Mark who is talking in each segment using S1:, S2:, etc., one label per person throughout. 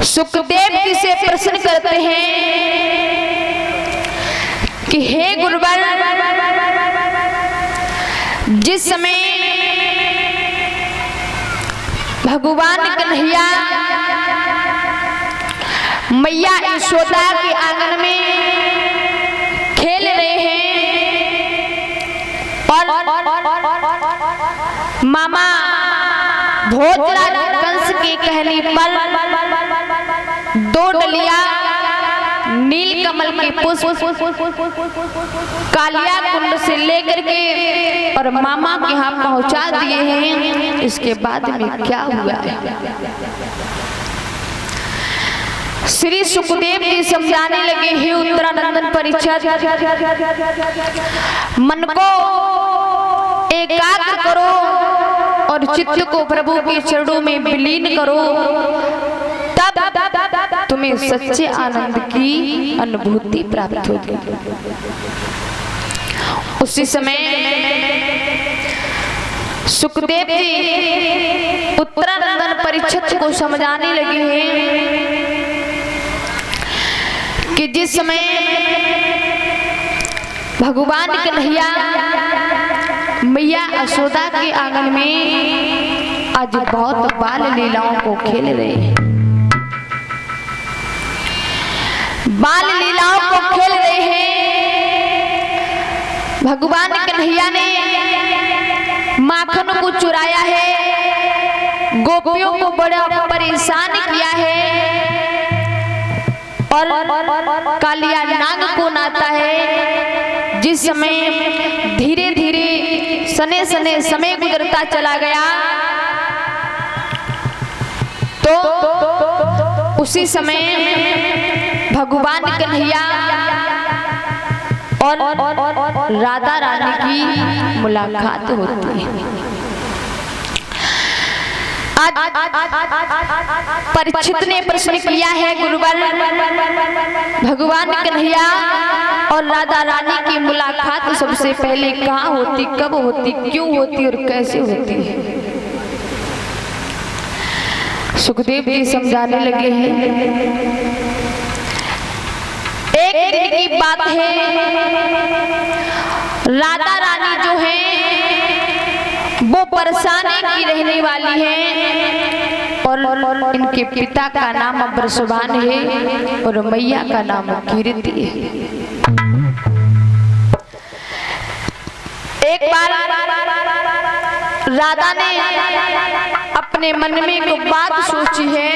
S1: सुखदेव जी से प्रश्न करते हैं कि हे गुरुवर, जिस समय भगवान कन्हैया मैया यशोदा के आंगन में खेल रहे हैं और मामा भोजराज कंस के कहने पर दो डलिया नील कमल के पुष्प कालिया कुंड से लेकर के और मामा के यहाँ पहुंचा दिए हैं। इसके बाद में क्या हुआ है? श्री सुखदेव जी समझाने लगे, हे उत्तरानंदन परीक्षित, मन को एकाग्र करो और चित्त को प्रभु के चरणों में विलीन करो, तब तुम्हें सच्चे आनंद की अनुभूति प्राप्त होगी। उसी समय सुखदेव जी उत्तरानंदन परीक्षित को समझाने लगे हैं कि जिस समय भगवान कन्हैया मैया यशोदा के आंगन में आज बहुत बाल लीलाओं को खेल रहे हैं, बाल लीलाओं को खेल रहे हैं। भगवान कन्हैया ने माखन को चुराया है, गोपियों को बड़ा परेशान किया है और कालिया नाग को नाता है। जिस समय धीरे धीरे सने सने समय गुजरता चला गया तो उसी समय भगवान कन्हैया और राधा रानी की मुलाकात होती है। परीक्षित ने प्रश्न किया है, गुरुवर, भगवान कन्हैया और राधा रानी की मुलाकात सबसे पहले कहाँ होती, कब होती, क्यों होती और कैसे होती है? सुखदेव जी समझाने लगे हैं, एक दिन की बात है, राधा रानी जो है वो बरसाने की रहने वाली है और इनके पिता का नाम बृषभान है और मैया का नाम कीर्ति है। एक बार राधा ने अपने मन में एक बात सोची है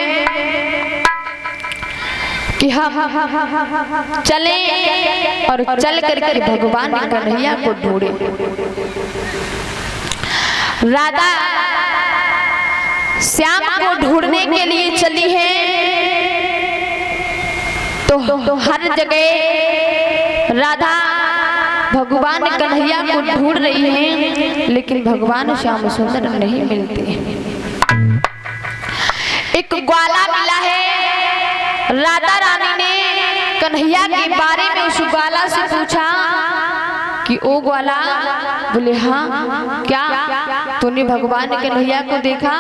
S1: कि हम चलें और चल करके भगवान कन्हैया को ढूंढें। राधा श्याम को ढूंढने के लिए चली है तो हर जगह राधा भगवान कन्हैया को ढूंढ रही है, लेकिन भगवान श्याम सुंदर नहीं मिलते। एक ग्वाला मिला है। राधा रानी ने कन्हैया के बारे में उस ग्वाला से पूछा कि ओ ग्वाला, बोले हाँ, क्या तूने भगवान कन्हैया को देखा?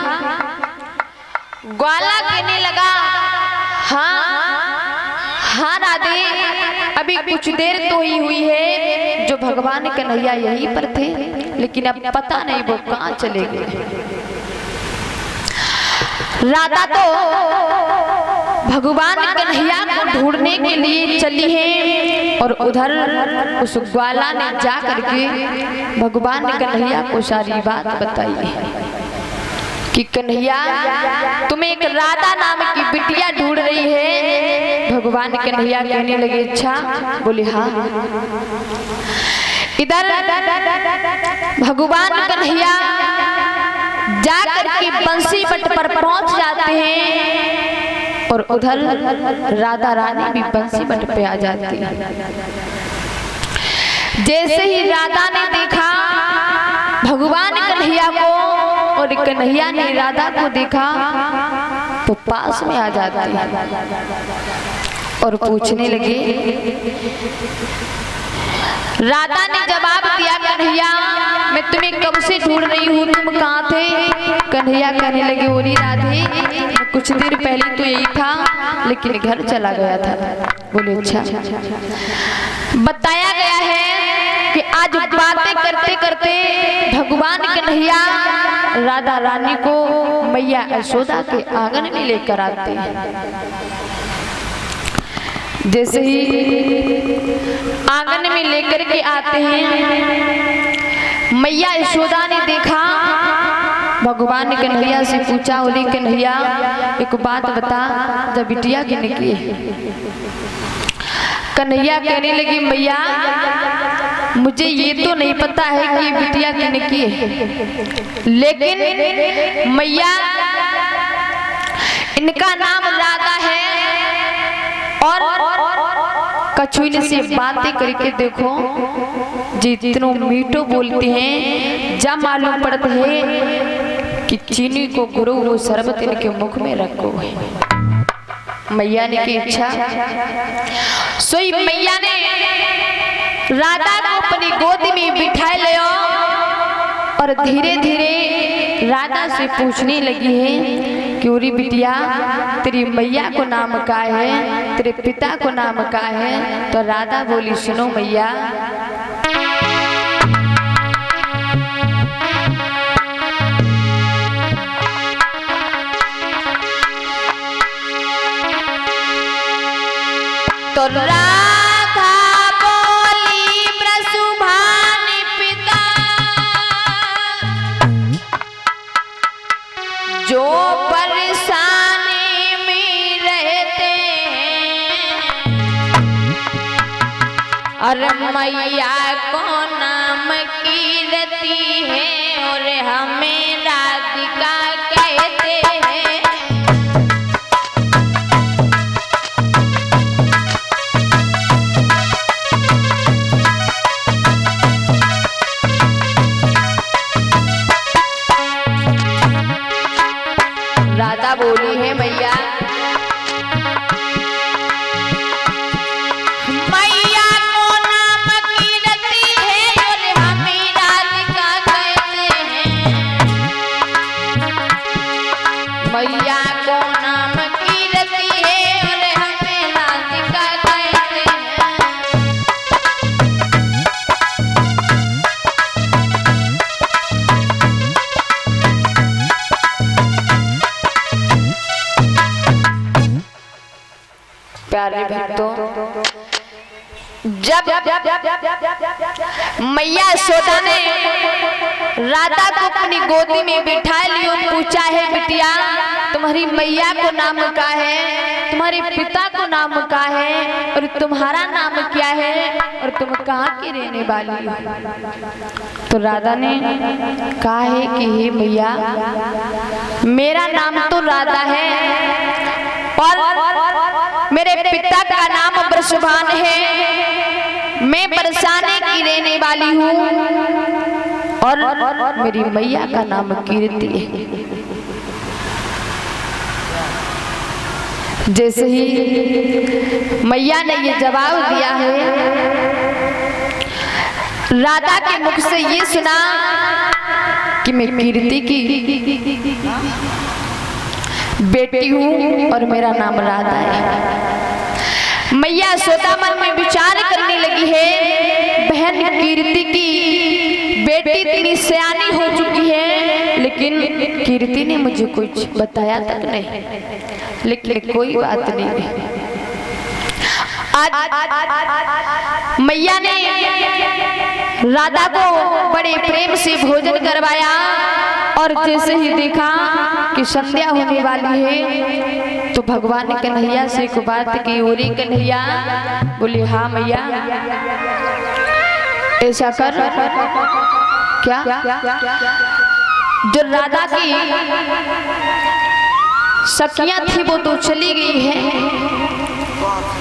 S1: ग्वाला कहने लगा, हाँ राधे, अभी कुछ देर तो ही हुई है जो भगवान कन्हैया यहीं पर थे, लेकिन अब पता नहीं वो कहाँ चले गए। राधा तो भगवान कन्हैया को ढूंढने के लिए चली है और उधर उस ग्वाला ने जा करके भगवान कन्हैया को सारी बात बताई है कि कन्हैया, तुम्हें एक राधा नाम की बिटिया ढूंढ रही है। भगवान कन्हैया कहने लगे, अच्छा? बोले हाँ। इधर भगवान कन्हैया जाकर के बंसी बट पर पहुंच जाते हैं और उधर राधा रानी भी बंसी बट पे आ जाती है। जैसे ही राधा ने देखा भगवान कन्हैया को और कन्हैया ने राधा को देखा तो पास में आ जाती है और पूछने लगे। राधा ने जवाब दिया, कन्हैया, मैं तुम्हें कब से ढूंढ रही हूँ, तुम कहाँ थे? कन्हैया कहने लगे, ओरी राधे, मैं कुछ देर पहले तो यही था लेकिन घर चला गया था। बोले अच्छा। बताया गया है कि आज बातें करते करते भगवान कन्हैया राधा रानी को मैया यशोदा के आंगन में लेकर आते हैं। जैसे ही आंगन में लेकर के आते हैं, मैया यशोदा ने देखा, भगवान कन्हैया से पूछा, बोली कन्हैया एक बात बता, जब बिटिया की निकली। कन्हैया कहने लगी मैया मुझे ये तो नहीं पता है कि बिटिया की निकली है, लेकिन मैया इनका नाम राधा है और कछुइन से बातें करके देखो जितनों मीठो बोलते हैं, जब मालूम पड़ता है कि चीनी को गुरु वो शरबत इनके मुख में रखो। मैया ने की इच्छा, सोई मैया ने राधा को अपनी गोद में बिठा लिया और धीरे धीरे राधा से पूछने लगी है कि उरी बिटिया तेरी मैया को नाम का है, तेरे पिता को नाम का है। तो राधा बोली सुनो मैया, तो राधा बोली ब्रसुभानि पिता जो परेशानी में रहते और मैया को नाम कीरती है और हमें राधिका कहते हैं। राधा बोली है मैया, मैया को नाम कीरती है और हमें राधिका कहते हैं। मैया को नाम कीरती है और हमें राधिका कहते हैं। प्यारे भक्तों, जब मैया यशोदा ने राधा को अपनी गोदी में बिठा लियो, पूछा है बिटिया तुम्हारी मैया को नाम का है, तुम्हारे पिता को नाम का है और तुम्हारा नाम क्या है और तुम कहाँ की रहने वाली हो। तो राधा ने कहा है कि हे मैया मेरा नाम तो राधा है और मेरे पिता का नाम ब्रसुभान है, मैं बरसाने की रहने वाली हूँ और मेरी मैया का नाम कीर्ति है। जैसे ही मैया ने ये जवाब दिया है, राधा के मुख से ये सुना कि मैं कीर्ति की बेटी हूँ और मेरा नाम राधा है। मैया यशोदा मन में विचार करने लगी है, बहन कीर्ति की बेटी इतनी सयानी हो चुकी है, लेकिन कीर्ति ने मुझे कुछ बताया तक नहीं। लेकिन कोई बात नहीं, आज मैया ने राधा को बड़े प्रेम से भोजन करवाया और जैसे ही देखा कि संध्या होने वाली है तो भगवान ने कन्हैया से एक बात की, ओरी कन्हैया बोले हाँ मैया ऐसा कर, क्या जो राधा की सखियां थी वो तो चली गई है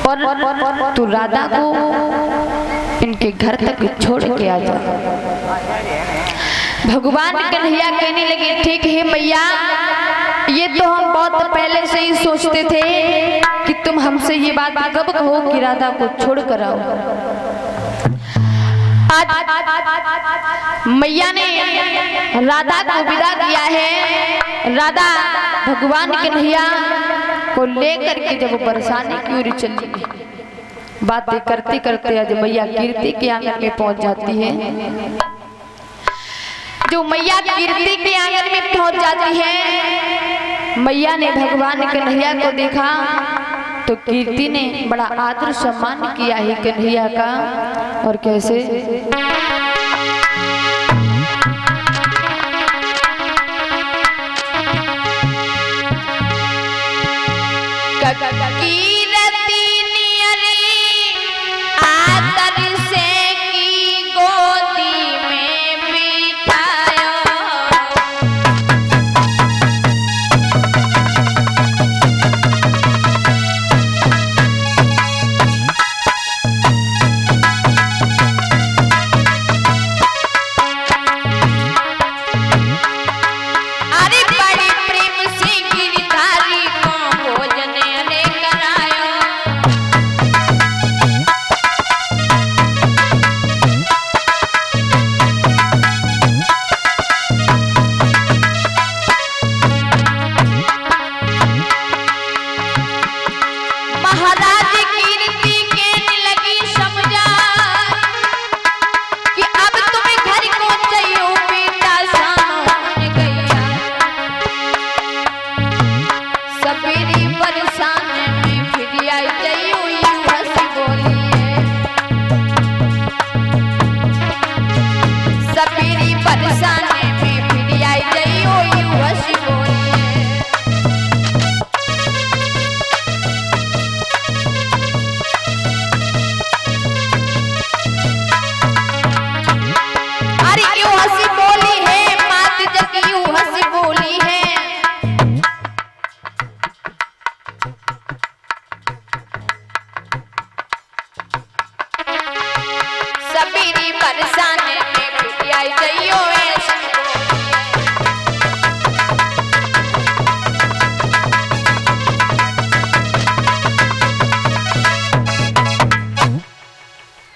S1: और तू राधा को इनके घर तक छोड़ के आ जा। भगवान कन्हैया कहने लगे ठीक है मैया, ये तो हम बहुत पहले से ही सोचते थे कि तुम हमसे ये बात कब कहो कि राधा को छोड़ कर आओ। आज मैया ने राधा को विदा किया है। राधा भगवान कन्हैया को लेकर के जब वो बरसाने की ओर चली गई, बातें करते करते आज मैया कीर्ति के आंगन में पहुंच जाती है। जो मैया कीर्ति के आंगन में पहुंच जाती है, मैया ने भगवान कन्हैया को देखा तो कीर्ति ने बड़ा आदर सम्मान किया है कन्हैया का। और कैसे?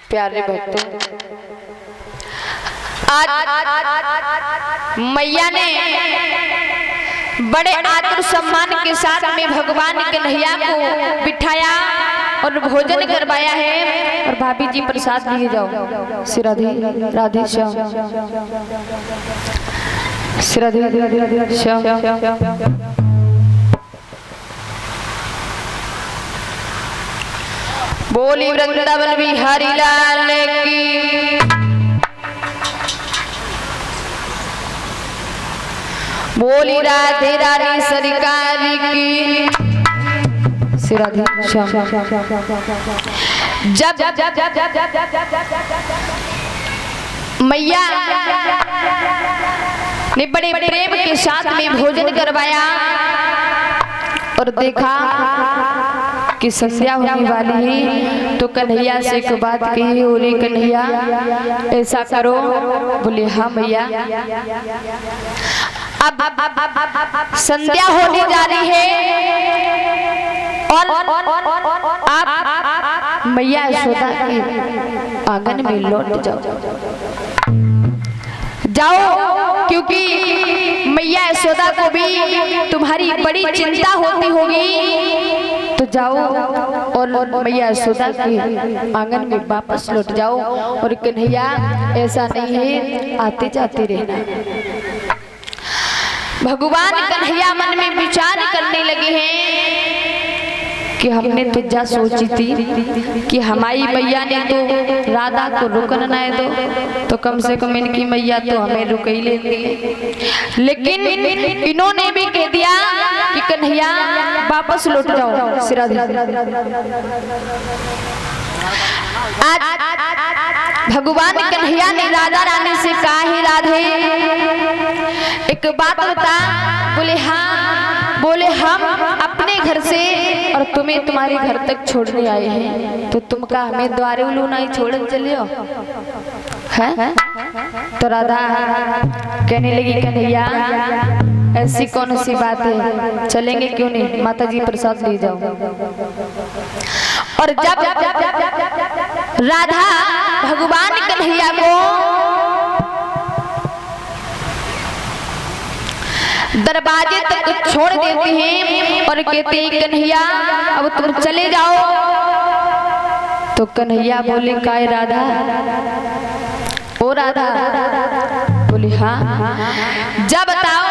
S1: प्यारे भक्तों, आज मैया ने बड़े आदर सम्मान के साथ में भगवान कन्हैया को बिठाया और भोजन करवाया है। और भाभी जी प्रसाद लिए जाओ। श्री राधे राधे श्याम, श्री राधे राधे श्याम। बोली वृंदावन बिहारी लाल की, बोली राधे राधे सरकार की। श्री राधे श्याम। जब मैया ने बड़े प्रेम के साथ में भोजन करवाया और देखा कि संध्या होने वाली है, तो कन्हैया से एक बात कही, ओरे कन्हैया ऐसा करो। बोले हाँ मैया। अब संध्या होने जा रही है और आप मैया यशोदा के आंगन में लौट जाओ, क्योंकि मैया यशोदा को भी तुम्हारी बड़ी चिंता होती होगी। तो जाओ और मैया यशोदा के आंगन में वापस लौट जाओ। और कन्हैया ऐसा नहीं है, आते जाते रहना। भगवान कन्हैया मन में विचार करने लगे हैं कि हमने तो जा सोची थी कि हमारी मैया ने तो राधा को रुकन न दो, तो कम से कम इनकी मैया तो हमें रुक ही लेती है। लेकिन इन्होंने भी कह दिया कि कन्हैया वापस लौट जाओ। श्री राधे। आज भगवान कन्हैया ने राधा रानी से कहा है, राधे एक बात बता। बोले हाँ। बोले हम अपने घर से और तुम्हें तुम्हारे घर तक छोड़ने आए हैं, तो तुम का हमें द्वारे उलूना ही छोड़ चलियो है? तो राधा कहने लगी, कन्हैया ऐसी कौन सी बात है, चलेंगे क्यों नहीं, माता जी प्रसाद ले जाओ। और जब राधा भगवान कन्हैया को दरवाजे तक छोड़ देते हैं और कहते हैं कन्हैया अब तुम चले जाओ। तो कन्हैया बोले काय राधा, ओ राधा, बोली हाँ, जब बताओ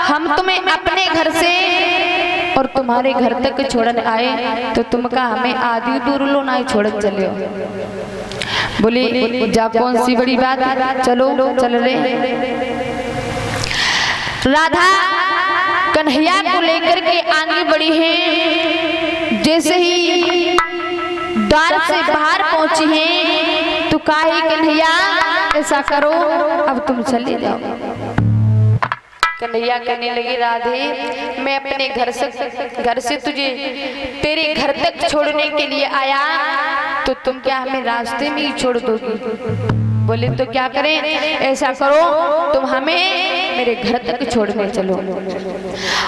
S1: हम तुम्हें अपने घर से और तुम्हारे घर तक छोड़ने आए तो तुम का हमें आधी दूर लो ना छोड़ चले हो। बोली जा कौन सी बड़ी बात, चलो चल रहे। राधा कन्हैया को लेकर के आगे बढ़ी है। जैसे ही द्वार से बाहर पहुंची है तो काहे कन्हैया ऐसा करो अब तुम चले जाओ। कन्हैया कहने लगे राधे मैं अपने घर से तुझे तेरे घर तक छोड़ने के लिए आया तो तुम क्या हमें रास्ते में ही छोड़ दोगी? बोले तो क्या करें, ऐसा करो तुम हमें मेरे घर तक छोड़ने चलो।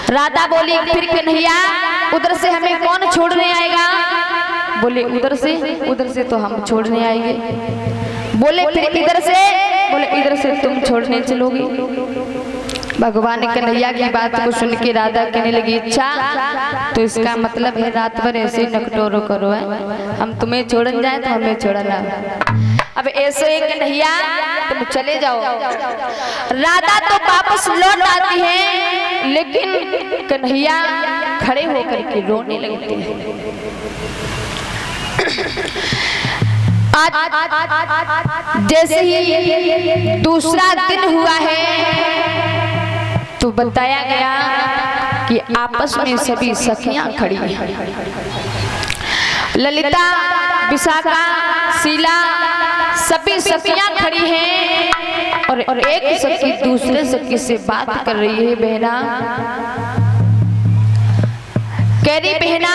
S1: राधा बोली फिर कन्हैया उधर से हमें कौन छोड़ने आएगा? बोले उधर से तो हम छोड़ने आएंगे। बोले फिर इधर से? बोले इधर से तुम छोड़ने चलोगी। भगवान कन्हैया की बात को सुन के राधा कहने लगी अच्छा तो इसका मतलब है रात भर ऐसे ही नकटोरो करो है, हम तुम्हें छोड़न जाए तो हमें छोड़ना। अब ऐसे ही कन्हैया तुम चले जाओ। राधा तो वापस लौट आती है लेकिन कन्हैया खड़े होकर के रोने लगते हैं। आज जैसे ही दूसरा दिन हुआ है तो बताया गया कि आपस में सभी सखियां खड़ी हैं। ललिता, विशाखा, शीला सभी सखियां खड़ी हैं और एक सखी दूसरे सखी से बात कर रही है। बहना कह रही बहना,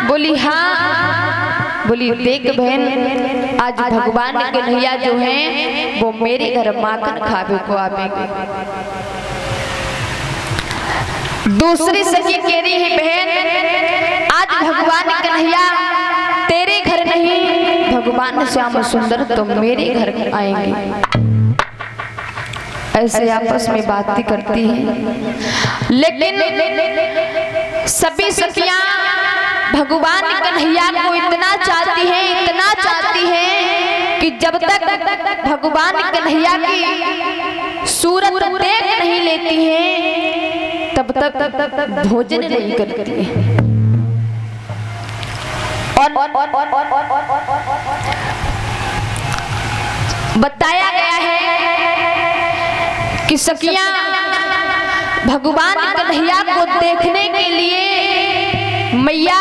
S1: बोली हाँ। बोली देख बहन आज भगवान कन्हैया जो हैं वो मेरे घर माखन खावे को आवेंगे। दूसरी सखी कह रही है बहन आज भगवान कन्हैया तेरे घर नहीं भगवान श्याम सुंदर तो मेरे घर आएंगे। ऐसे आपस में बातें करती हैं लेकिन सभी सखियां भगवान कन्हैया को इतना चाहती हैं कि जब तक भगवान कन्हैया की सूरत देख नहीं लेती हैं तब तक भोजन नहीं करती है। और बताया गया है कि सखियां भगवान कन्हैया को देखने के लिए मैया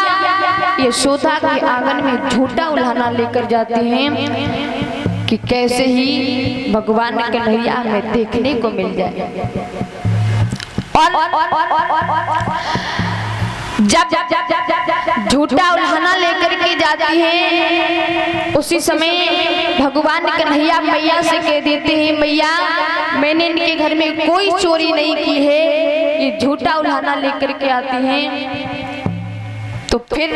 S1: यशोदा के आंगन में झूठा उल्हाना लेकर जाती हैं कि कैसे ही भगवान कन्हैया हमें देखने को मिल जाए। और जब झूठा उल्हाना लेकर के जाती है उसी समय भगवान कन्हैया मैया से कह देते हैं मैया मैंने इनके घर में कोई चोरी नहीं की है, ये झूठा उल्हाना लेकर के आती हैं। तो फिर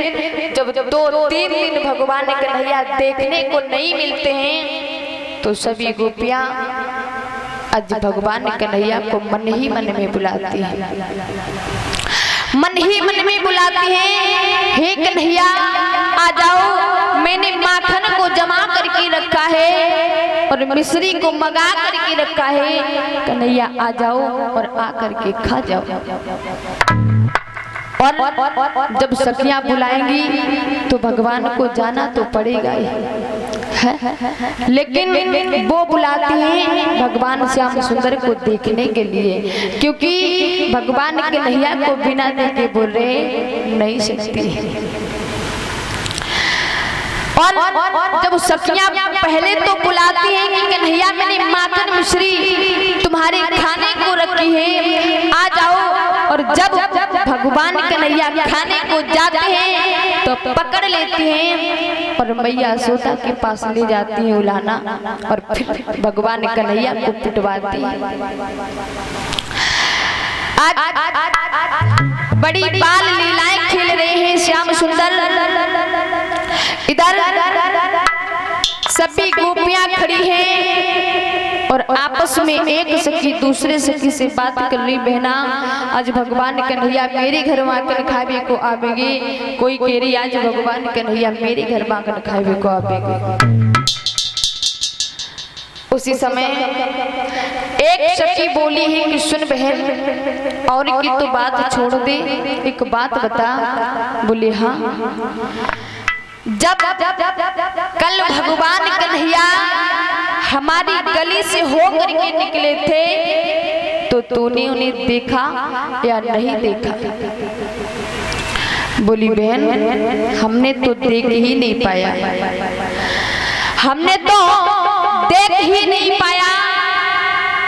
S1: जब 2-3 दिन भगवान कन्हैया देखने को नहीं मिलते हैं तो सभी गोपियां आज भगवान कन्हैया को मन ही मन में बुलाती है। मन ही मन में बुलाती है, हे कन्हैया आ जाओ, मैंने माखन को जमा करके रखा है और मिश्री को मंगा करके रखा है, कन्हैया आ जाओ और आ करके खा जाओ। और जब सखियां बुलाएंगी तो भगवान को जाना तो पड़ेगा ही है, लेकिन वो बुलाती हैं भगवान श्याम सुंदर को देखने के लिए, क्योंकि भगवान कन्हैया को बिना देखे बोल रहे नहीं सकती। और जब सखियां पहले तो बुलाती हैं कि कन्हैया मैंने माखन मिश्री तुम्हारे खाने को रखी है, आ जाओ। और जब भगवान कन्हैया खाने को जाते हैं तो पकड़ लेती हैं और मैया यशोदा के पास ले जाती हैं उलाना और फिर भगवान कन्हैया को पिटवाती है। आज बड़ी बाल लीलाएं खेल रहे हैं श्याम सुंदर। इधर सभी गोपियां खड़ी हैं और आपस में एक सखी दूसरे सखी से बात कर रही, बहना आज भगवान कन्हैया मेरे घर में आकर खावे को आवेगी। कोई कह रही आज भगवान कन्हैया मेरे घर में आकर खावे को आवेगी। उसी समय एक सखी बोली है कि सुन बहन, और की तो बात छोड़ दे, एक बात बता। बोले हाँ। जब कल भगवान कन्हैया हमारी गली से होकर के निकले थे तो तूने उन्हें देखा या नहीं देखा? बोली बहन हमने तो देख ही नहीं पाया, हमने तो देख ही नहीं पाया।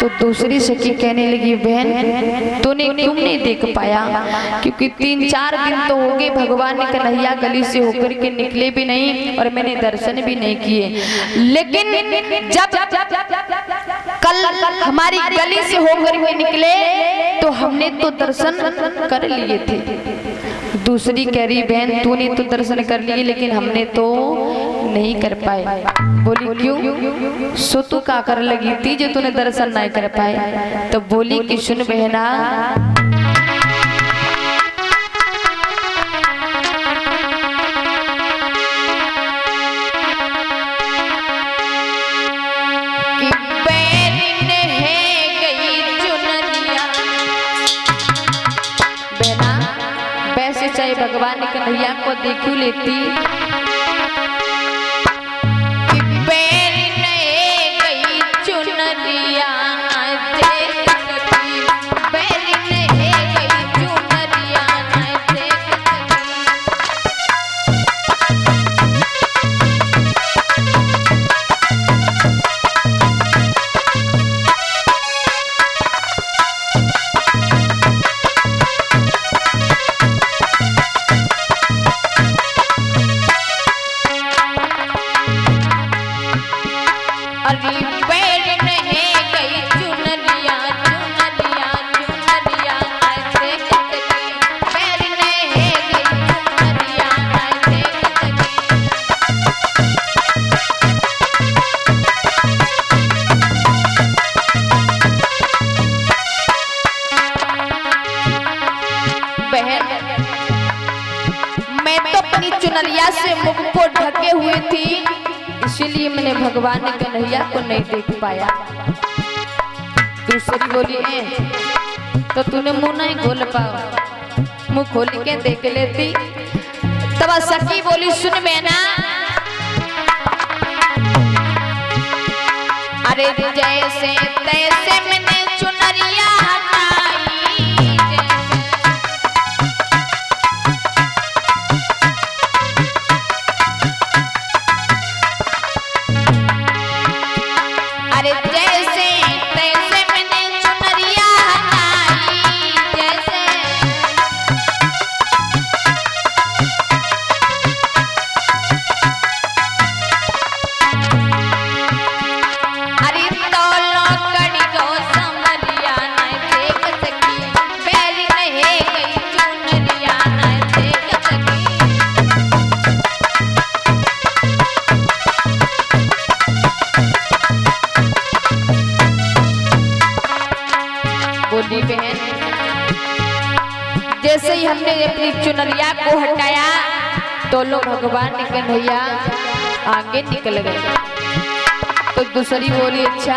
S1: तो दूसरी सखी कहने लगी बहन तूने क्यों नहीं देख पाया? क्योंकि 3-4 दिन तो हो गए भगवान कन्हैया गली से होकर के निकले भी नहीं और मैंने दर्शन भी नहीं किए। लेकिन जब कल हमारी गली से होकर के निकले तो हमने तो दर्शन कर लिए थे। दूसरी कह रही बहन तूने तो दर्शन कर लिए लेकिन हमने तो नहीं कर पाए। बोली क्यों? सो तू का कर लगी थी जो तूने दर्शन नहीं कर पाए? तो बोली कि सुन बहना, कि बैरिन है गई चुनरिया। बहना वैसे चाहे भगवान कन्हैया को देखू लेती, चुनरिया से मुख को ढके हुए थी, इसीलिए मैंने भगवान कन्हैया को नहीं देख पाया। दूसरी बोली है तो तूने मुंह नहीं खोल पाओ, मुंह खोल के देख लेती। तब सखी बोली सुन मैना, अरे जैसे तैसे मैंने चुनरिया हटाई, अरे जैसे तैसे मैंने चुनरिया हटाई, जैसे अरे तौलो कड़ी को समरिया नहीं देख सकी, बैरी नहीं गई चुनरिया नहीं देख सकी। बोली बहन जैसे ही हमने अपनी चुनरिया को हटाया तो लोग भगवान कन्हैया आगे निकल गए। तो दूसरी बोली अच्छा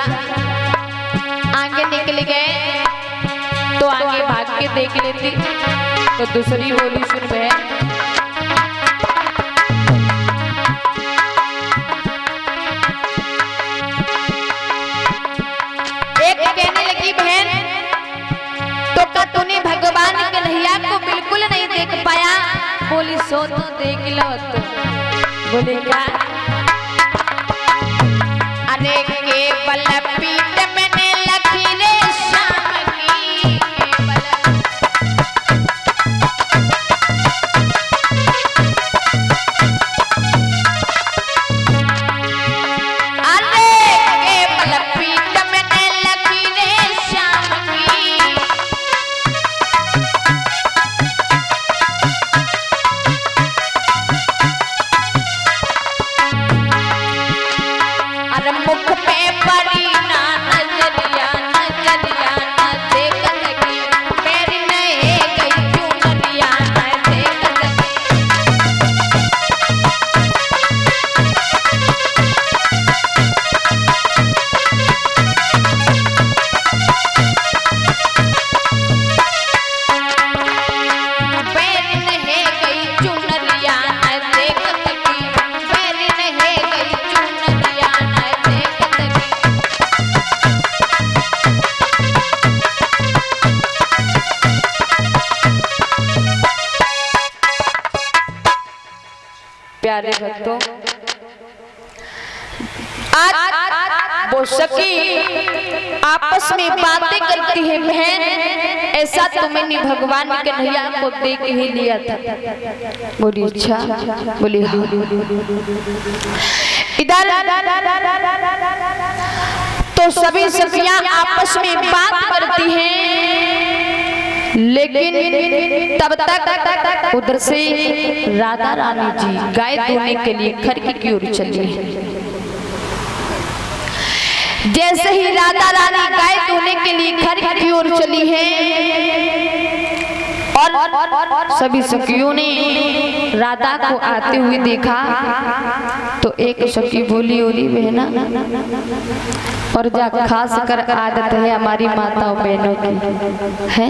S1: आगे निकल गए तो आगे भाग के देख लेती। तो दूसरी बोली सुन बहन, एक कहने लगी बहन तो क्या तूने भगवान कन्हैया को बिल्कुल नहीं देख पाया? बोली सो तो देख लो। तो बोले क्या? अरे केवल पीठ मैंने लकीरे शाम की, अरे केवल पीठ मैंने लकीरे शाम की, मुख पे पड़ी ना प्यारे भक्तों, आज वो सखी आपस में बातें करती है, बहन ऐसा तो मैंने भगवान कन्हैया को देख ही लिया था। बोली अच्छा, बोली हाँ। इधर तो सभी सखियां आपस में बात करती हैं, लेकिन तब तक उधर से राधा रानी जी गाय धोने के लिए खरकी की ओर चली। जैसे ही राधा रानी गाय धोने के लिए खरकी की ओर चली है और सभी सखियों ने राधा को आते हुए देखा, तो एक सखी बोली, ओरी बहना, और जा खास कर आदत है हमारी माताओं बहनों की है,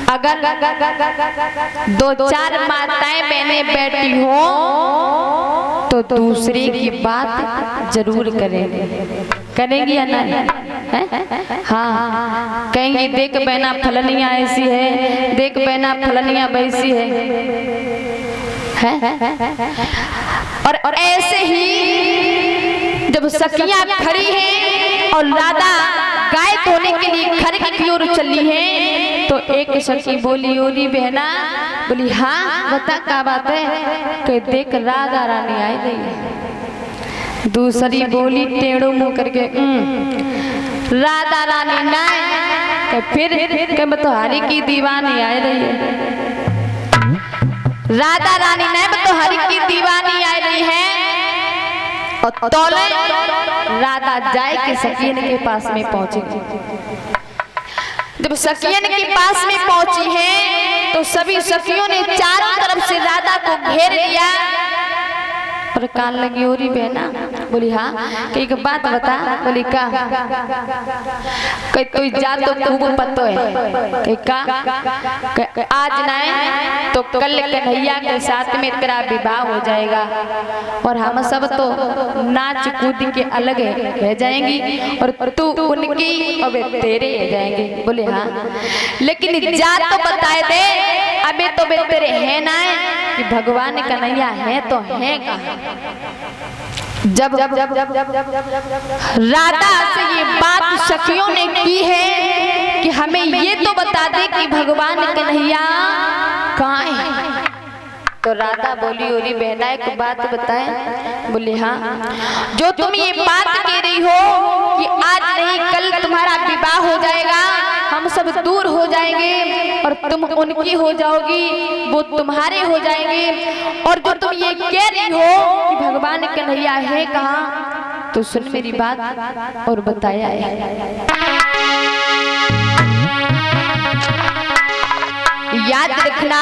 S1: अगर दो चार माताएं बहनें बैठी हो तो दूसरे की बात जरूर करेंगी या नहीं? हाँ, कहेंगी देख बहना फलनिया ऐसी है, देख बहना फलनिया वैसी है। और ऐसे ही जब सखियां खड़ी हैं और राधा गाय धोने के लिए खरकी की ओर चली है, तो एक सखी बोली, ओरी बहना, बोली हाँ बता क्या बात है? कि देख राधा रानी आई गई। दूसरी बोली टेढ़ो मुंह करके राधा रानी ना, फिर तुम्हारी की दीवानी आ रही है। राधा रानी ने तुम्हारी की दीवानी आ रही है। और तौले राधा जाए के सखियन के पास में पहुंची। जब सखियन के पास में पहुंची है तो सभी सखियों ने चारों तरफ से राधा को घेर लिया और कान लगी, ओरी बहना, बोली हाँ, कि एक बात बता। बोली का? कोई जा तो तुमको पतो है कि का? आज ना तो कल कन्हैया के साथ में तेरा विवाह हो जाएगा और हम सब तो नाच कूद के अलग रह जाएंगी और तू उनकी और तेरे रह जाएंगे। बोले हाँ, लेकिन जा तो बताए दे, अबे तो बे तेरे है ना कि भगवान कन्हैया है तो है कहाँ? जब राधा से ये बात सखियों ने की है कि हमें ये तो बता दे कि भगवान कन्हैया कहाँ है, तो राधा बोली, ओरी बहना एक बात बताए। बोली हाँ, जो तुम ये बात कह रही हो कि आज नहीं कल तुम्हारा विवाह हो जाएगा, हम सब दूर हो जाएंगे और तुम उनकी हो जाओगी, वो तुम्हारे हो जाएंगे, और जो तुम ये कह रही हो कि भगवान कन्हैया है कहाँ, तो सुन मेरी बात और बताया है। याद रखना,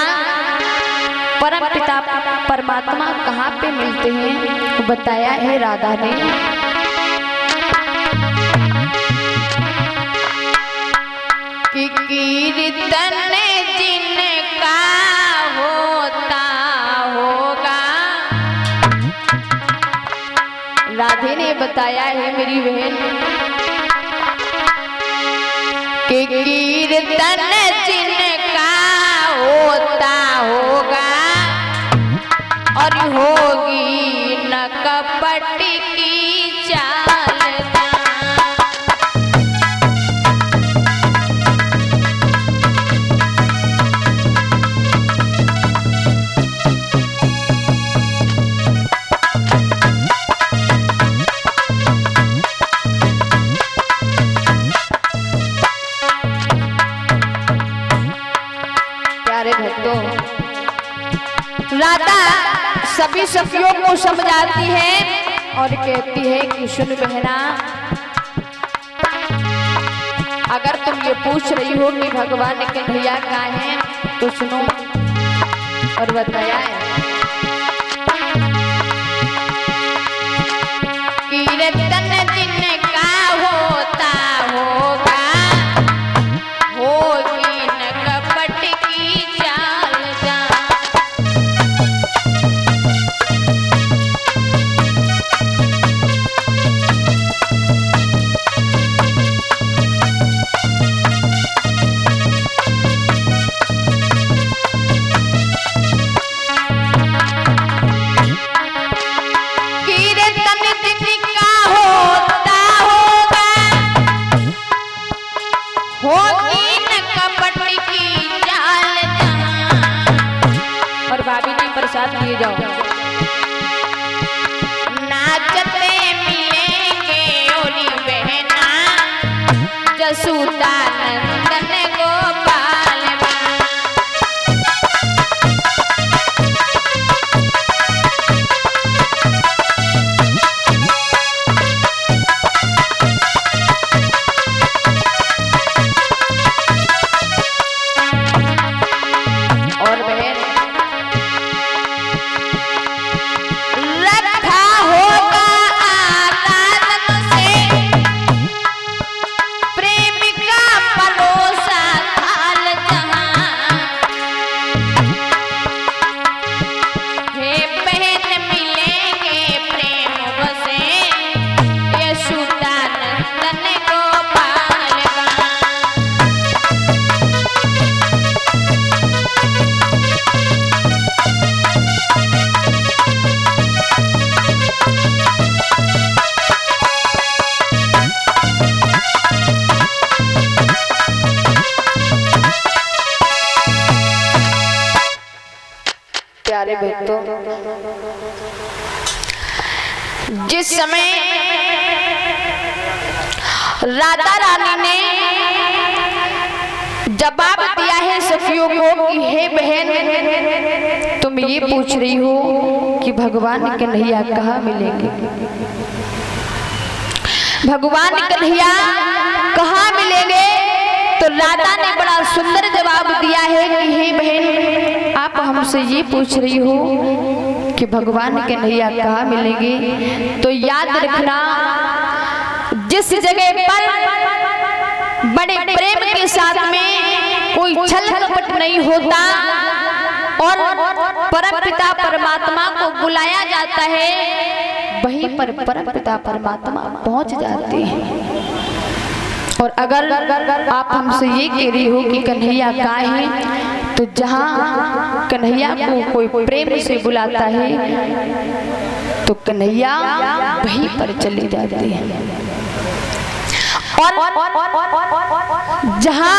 S1: परम पिता परमात्मा कहाँ पे मिलते हैं, बताया है राधा ने। कि कीर्तन जिनका होता होगा, राधे ने बताया है मेरी बहन, कि कीर्तन जिनका होता होगा और होगी न कपट की चाल। प्यारे भक्तों, राधा सभी सखियों को समझाती है और कहती है कि सुन बहना, अगर तुम ये पूछ रही हो कि भगवान कन्हैया कहाँ हैं, तो सुनो और बताया है। कीर्तन जिनका होता होगा, होगी न कपट की चाल जा। साथ लिए जाओ। नाचते मिलेंगे ओरी बहना जसोदा नंदन गोपाल प्यारे भक्तों, जिस समय राधा रानी ने जवाब दिया है सखियों को कि हे बहन, तुम ये पूछ रही हो कि भगवान कन्हैया कहाँ मिलेंगे, भगवान कन्हैया कहाँ मिलेंगे। तो राधा ने बड़ा सुंदर जवाब दिया है कि हे बहन, आप हमसे ये पूछ रही हो कि भगवान कन्हैया कहाँ मिलेंगे, तो याद रखना, जिस जगह पर बड़े प्रेम के साथ में कोई छल कपट नहीं होता और परमपिता परमात्मा को बुलाया जाता है, वहीं पर परमपिता परमात्मा पहुंच जाते हैं। और अगर आप हमसे ये कह रही हो कि कन्हैया कहाँ है, तो जहाँ कन्हैया को कोई प्रेम से बुलाता है तो कन्हैया वहीं पर चले जाते हैं। और जहाँ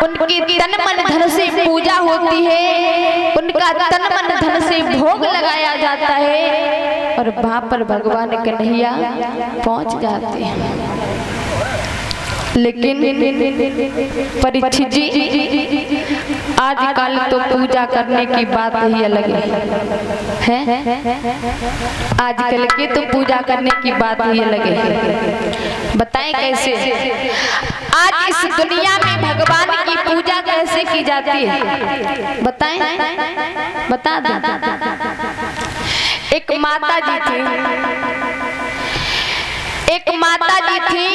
S1: उनकी तन मन धन से पूजा होती है, उनका तन मन धन से भोग लगाया जाता है, और वहाँ पर भगवान कन्हैया पहुँच जाते हैं। लेकिन परीक्षित जी, आजकल तो पूजा करने की बात ही अलग है, आजकल के तो पूजा करने की बात ही अलग है। बताएं कैसे? आज इस दुनिया में भगवान की पूजा कैसे की जाती है, बताएं, बता दो। एक माता जी थी, एक माता जी थी,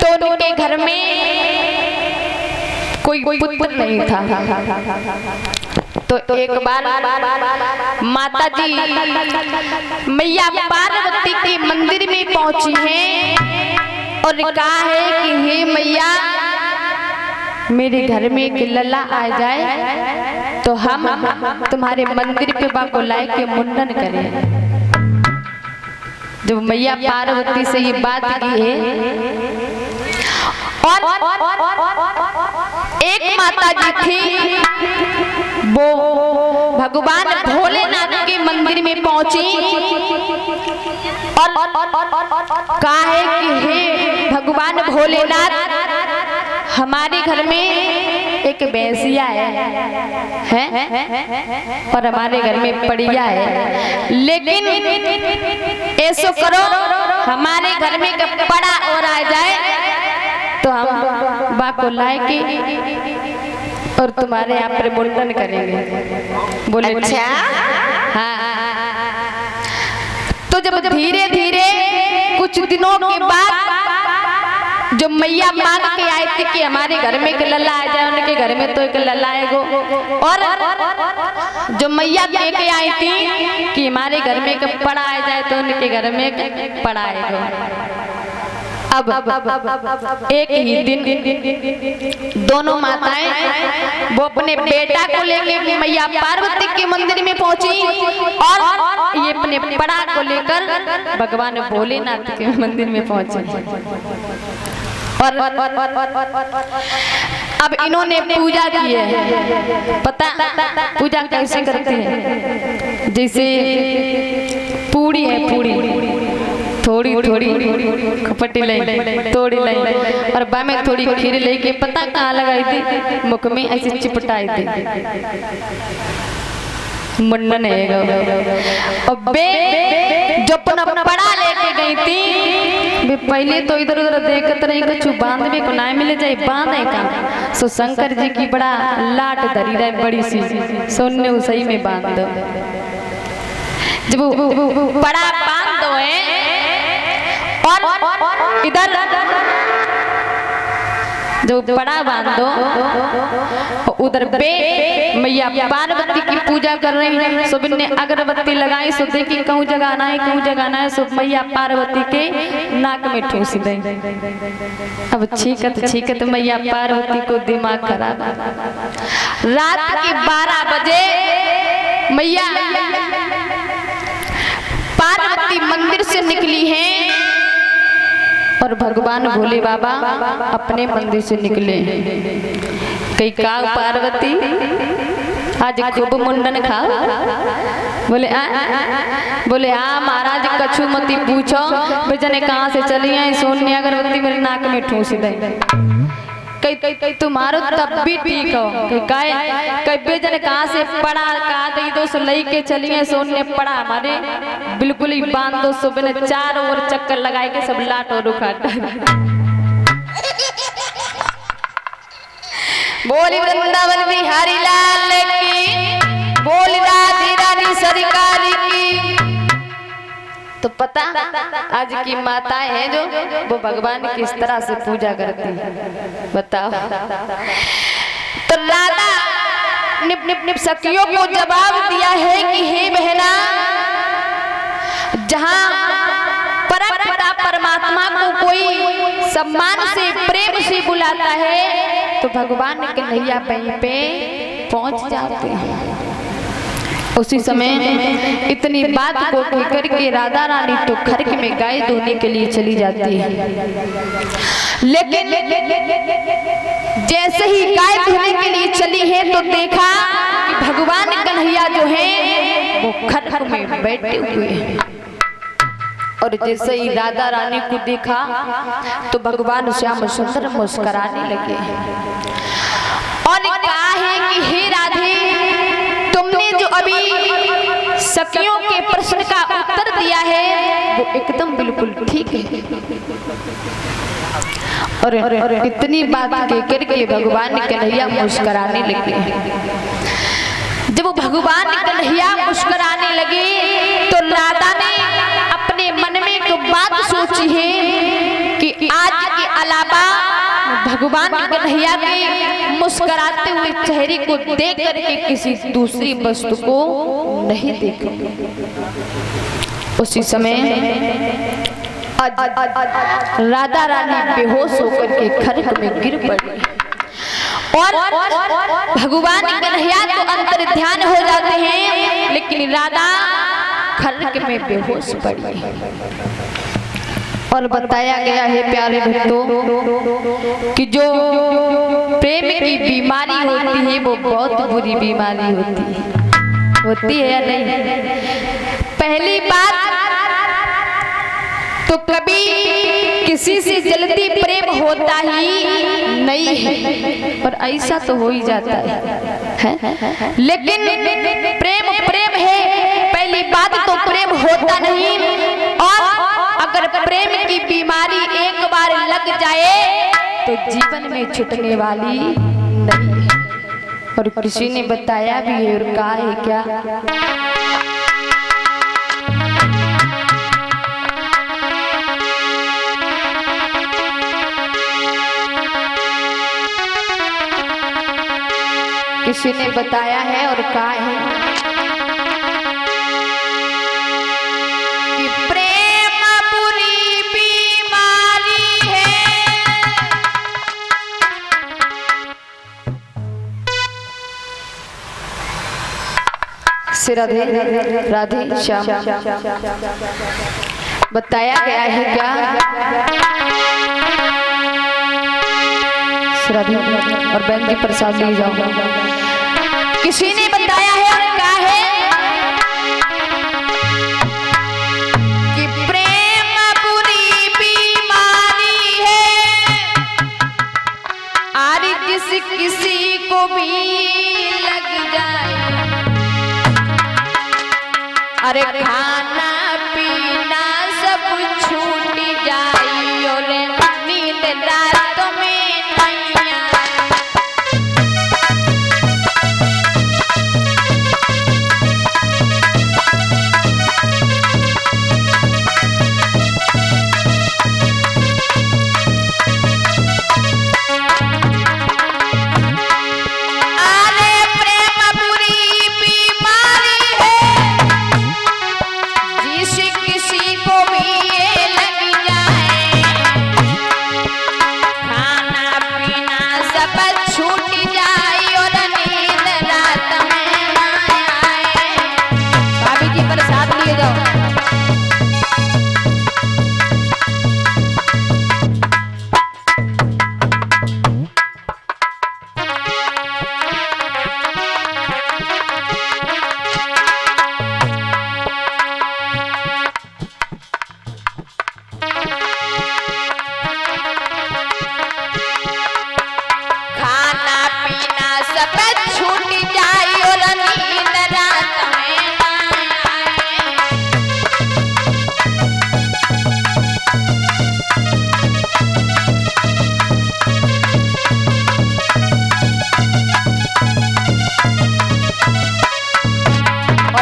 S1: तो उनके घर में कोई पुत्र नहीं था। तो एक बार माता जी मैया पार्वती के मंदिर में पहुंची हैं और कहा है कि हे मैया, मेरे घर में एक लल्ला आ जाए तो हम तुम्हारे मंदिर पे बाको लाए के मुंडन करें। जब मैया पार्वती से ये बात की है, और एक माता जी थी, वो भगवान भोलेनाथ के मंदिर में पहुंची और कहा है कि हे भगवान भोलेनाथ, हमारे घर में एक भैंसिया है और हमारे घर में पड़िया है, लेकिन ऐसो करो हमारे घर में कब पड़ा और आ जाए तो हम बाको लाए के और तुम्हारे यहाँ पर मुंडन करेंगे। बोले अच्छा, हाँ। तो जब धीरे धीरे कुछ दिनों के बाद जो मैया मांग के आए थे कि हमारे घर में एक लल्ला आ जाए, उनके घर में तो एक लल्ला आएगो, और जो मैया दे के आई थी कि हमारे घर में एक पड़ा आ जाए तो उनके घर में एक पड़ा आएगा। अब एक ही दिन दोनों माताएं वो अपने बेटा को लेकर मैया पार्वती के मंदिर में पहुंची और ये अपने पड़ा को लेकर भगवान भोलेनाथ के मंदिर में पहुंचे। और अब इन्होंने पूजा की है। पता पूजा कैसे करते हैं? जैसे पूड़ी है, पूड़ी थोड़ी थोड़ी खपटी लाई, तोड़ी लाई और बा में थोड़ी खीर लेके पता कहाँ लगाई थी, मुख में ऐसे चिपटाई थी। मुंडन है अबे जो पड़ा लेके गई थी बे, पहले तो इधर उधर देखत रही कुछ बांध में को ना मिले जाए, बांध है का सो शंकर जी की बड़ा लाट धरी रहे बड़ी सी, सोने उसी में बांध दो। जब बड़ा बांध दो है और इधर जो बड़ा बांध दो, उधर बे मैया पार्वती की पूजा कर रही है। सुबिन ने अगरबत्ती लगाई, सो देखी कहूँ जगाना है, कहूँ जगाना है, सो मैया पार्वती के नाक में ठूस दे। अब छीकत मैया पार्वती को दिमाग खराब। रात की 12 बजे मैया पार्वती मंदिर से निकली है और भगवान भोले बाबा अपने मंदिर से निकले। कई का पार्वती आज खूब मुंडन खाओ? बोले आ महाराज कछु मती पूछो, बेजने कहाँ से चली आई, सोने अगरबत्ती मेरे नाक में ठूस दे। कई तुम्हारो तब भी ठीक हो, कई बेजन कहाँ से पड़ा, कहा दई दो लई के चली है, सोने पड़ा हमारे बिल्कुल ही बांध दो। सुबह ने 4 और चक्कर लगाए के सब लाट और उखाटा। बोली वृंदावन बिहारी लाल की, बोली राधे रानी सरकार की। तो पता आज की माताएं हैं जो वो भगवान की किस तरह से पूजा करती हैं, बताओ। तो राधा निप सखियों को जवाब दिया है कि हे बहना, जहां परमपिता परमात्मा को कोई सम्मान से प्रेम से बुलाता है तो भगवान कन्हैया वहीं पे पहुंच जाते हैं। उसी समय इतनी बात को कहकर के राधा रानी तो खर्क में गाय धोने के लिए चली जाती है। लेकिन जैसे ही गाय धोने के लिए चली है तो देखा कि भगवान कन्हैया जो है वो खर्क में बैठे हुए हैं। और जैसे ही राधा रानी को देखा तो भगवान श्याम सुंदर मुस्कुराने लगे और कहा है कि हे राधे, तुमने जो अभी सखियों के प्रश्न का उत्तर दिया है वो एकदम बिल्कुल ठीक है। और इतनी बात कहकर के भगवान कन्हैया मुस्कुराने लगे। जब वो भगवान कन्हैया मुस्कुराने लगे तो राधा ने अपने मन में एक बात सोची है कि आज के अलावा भगवान कन्हैया के मुस्कुराते हुए चेहरे को देख करके किसी दूसरी वस्तु को नहीं देखूंगी। उसी समय राधा रानी बेहोश होकर के खर्क में गिर पड़ी और भगवान कन्हैया तो अंतर ध्यान हो जाते हैं, लेकिन राधा खर्क में बेहोश पड़ी। और बताया गया है प्यारे भक्तों कि जो प्रेम की बीमारी होती है वो बहुत बुरी बीमारी होती है या नहीं? पहली बात तो कभी किसी से जल्दी प्रेम होता ही नहीं है, और ऐसा तो हो ही जाता है। लेकिन प्रेम है, पहली बात तो प्रेम होता नहीं, और अगर प्रेम की बीमारी एक बार लग जाए तो जीवन में छूटने वाली नहीं है। और किसी ने बताया भी है और कहा है क्या, किसी ने बताया है और कहा है कि प्रेम बुरी बीमारी है। राधे राधे श्याम बताया गया है क्या, राधे और बहन जी प्रसाद ले जाओ। किसी ने बताया है और कहा है कि प्रेम बुरी बीमारी है, और जिस किसी को भी लग जाए, अरे खाना पीना सब छूट जाए और नींद रात में नहीं आए।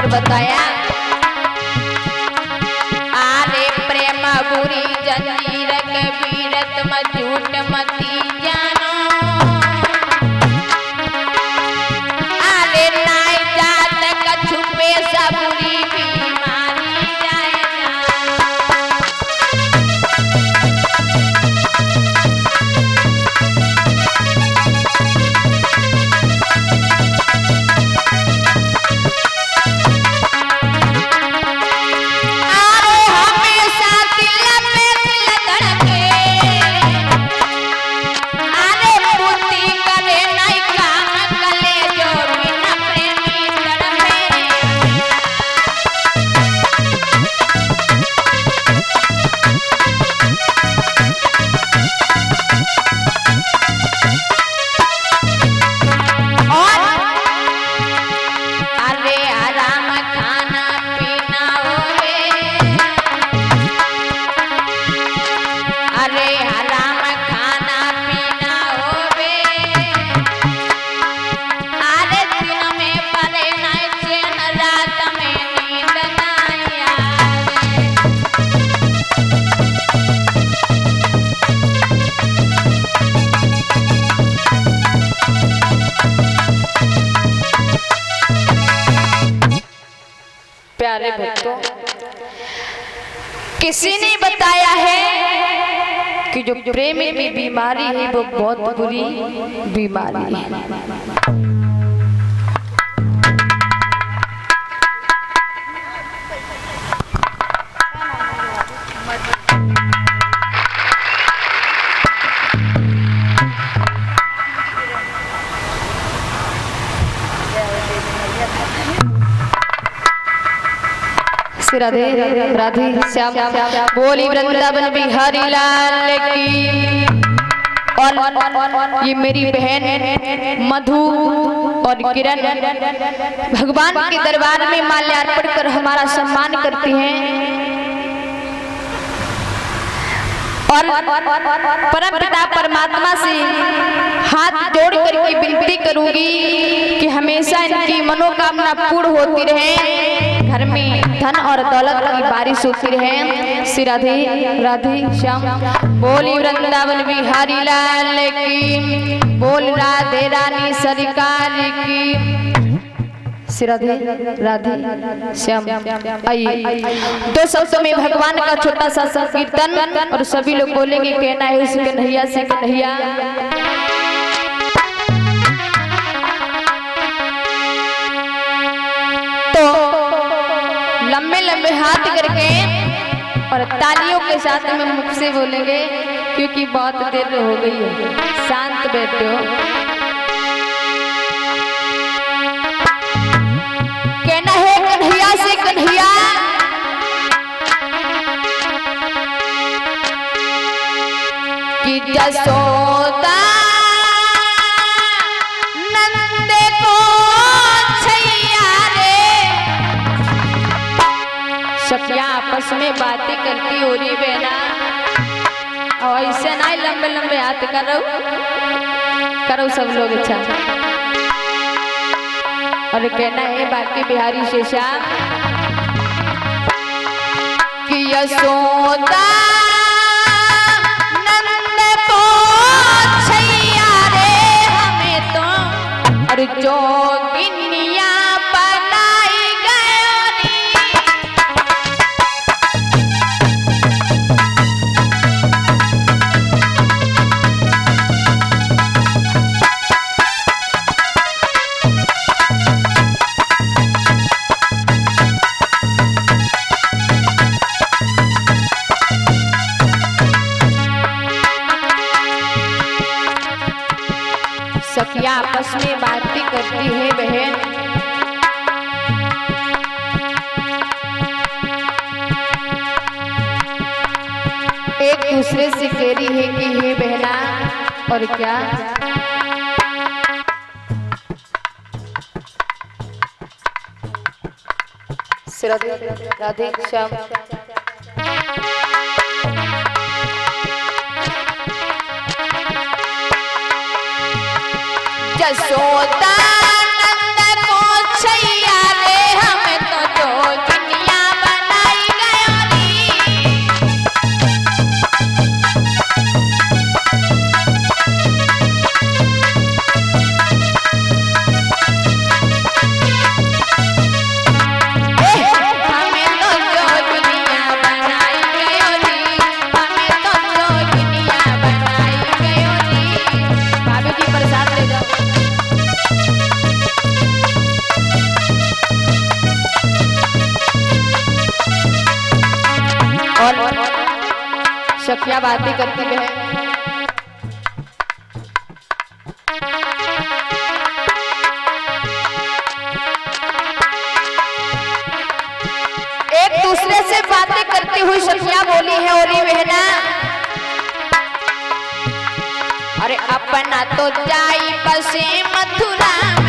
S1: बताया आरे प्रेम बुरी जंजीर के बीरत में झूठ मती जानो, आरे नाई जात का छुपे सबरी बीमारी जाए प्यारे भक्तों। किसी ने बताया है कि जो प्रेम की बीमारी है वो बहुत बुरी बीमारी है। राधे राधे श्याम बोली वृंदावन बिहारी लाल की। और ये मेरी बहन मधु और किरण भगवान के दरबार में माल्यार्पण कर हमारा सम्मान करती हैं और परम पिता परमात्मा से हाथ जोड़ करके विनती करूंगी कि हमेशा इनकी मनोकामना पूर्ण होती रहे, घर में धन और दौलत की बारिश होती रहे। श्री राधे राधे श्याम बोली वृंदावन बिहारी लाल की, बोल राधे रानी सरकार की। श्री राधे राधे श्याम। आइए दो शब्दों में भगवान का छोटा सा संकीर्तन और सभी लोग बोलेंगे कहना है उस कन्हैया से कन्हैया। तो लंबे लंबे हाथ करके और तालियों के साथ में मुख से बोलेंगे, क्योंकि बहुत देर हो गई है। शांत बैठो। कहना है कन्हैया से कन्हैया, कि जसोदा नंद को छैया रे। सखियां आपस में बातें करती हो रही बहना, और ऐसे ना लंबे लंबे हाथ करो सब लोग। अच्छा, और कहना है बाकी बिहारी शेषा कि यशोदा नंद को छैया रे, हमें तो और जोगिनिया बनाई गयोनी। सखियां आपस में बातें करती है बहन। एक दूसरे से कह रही है कि हे बहना, और क्या राधे श्याम। जसोदा नंद को छैया रे, हमें तो जोगिनिया बनाई गयोनी। हमें तो जोगिनिया बनाई गयोनी, हमें तो जोगिनिया बनाई गयोनी। भाभी जी प्रसाद ले जाओ। और सखियां बातें करती है। एक दूसरे से बातें करती हुई सखियां बोली है, और ये बहना, अरे अपना तो जाई बसे मथुरा में।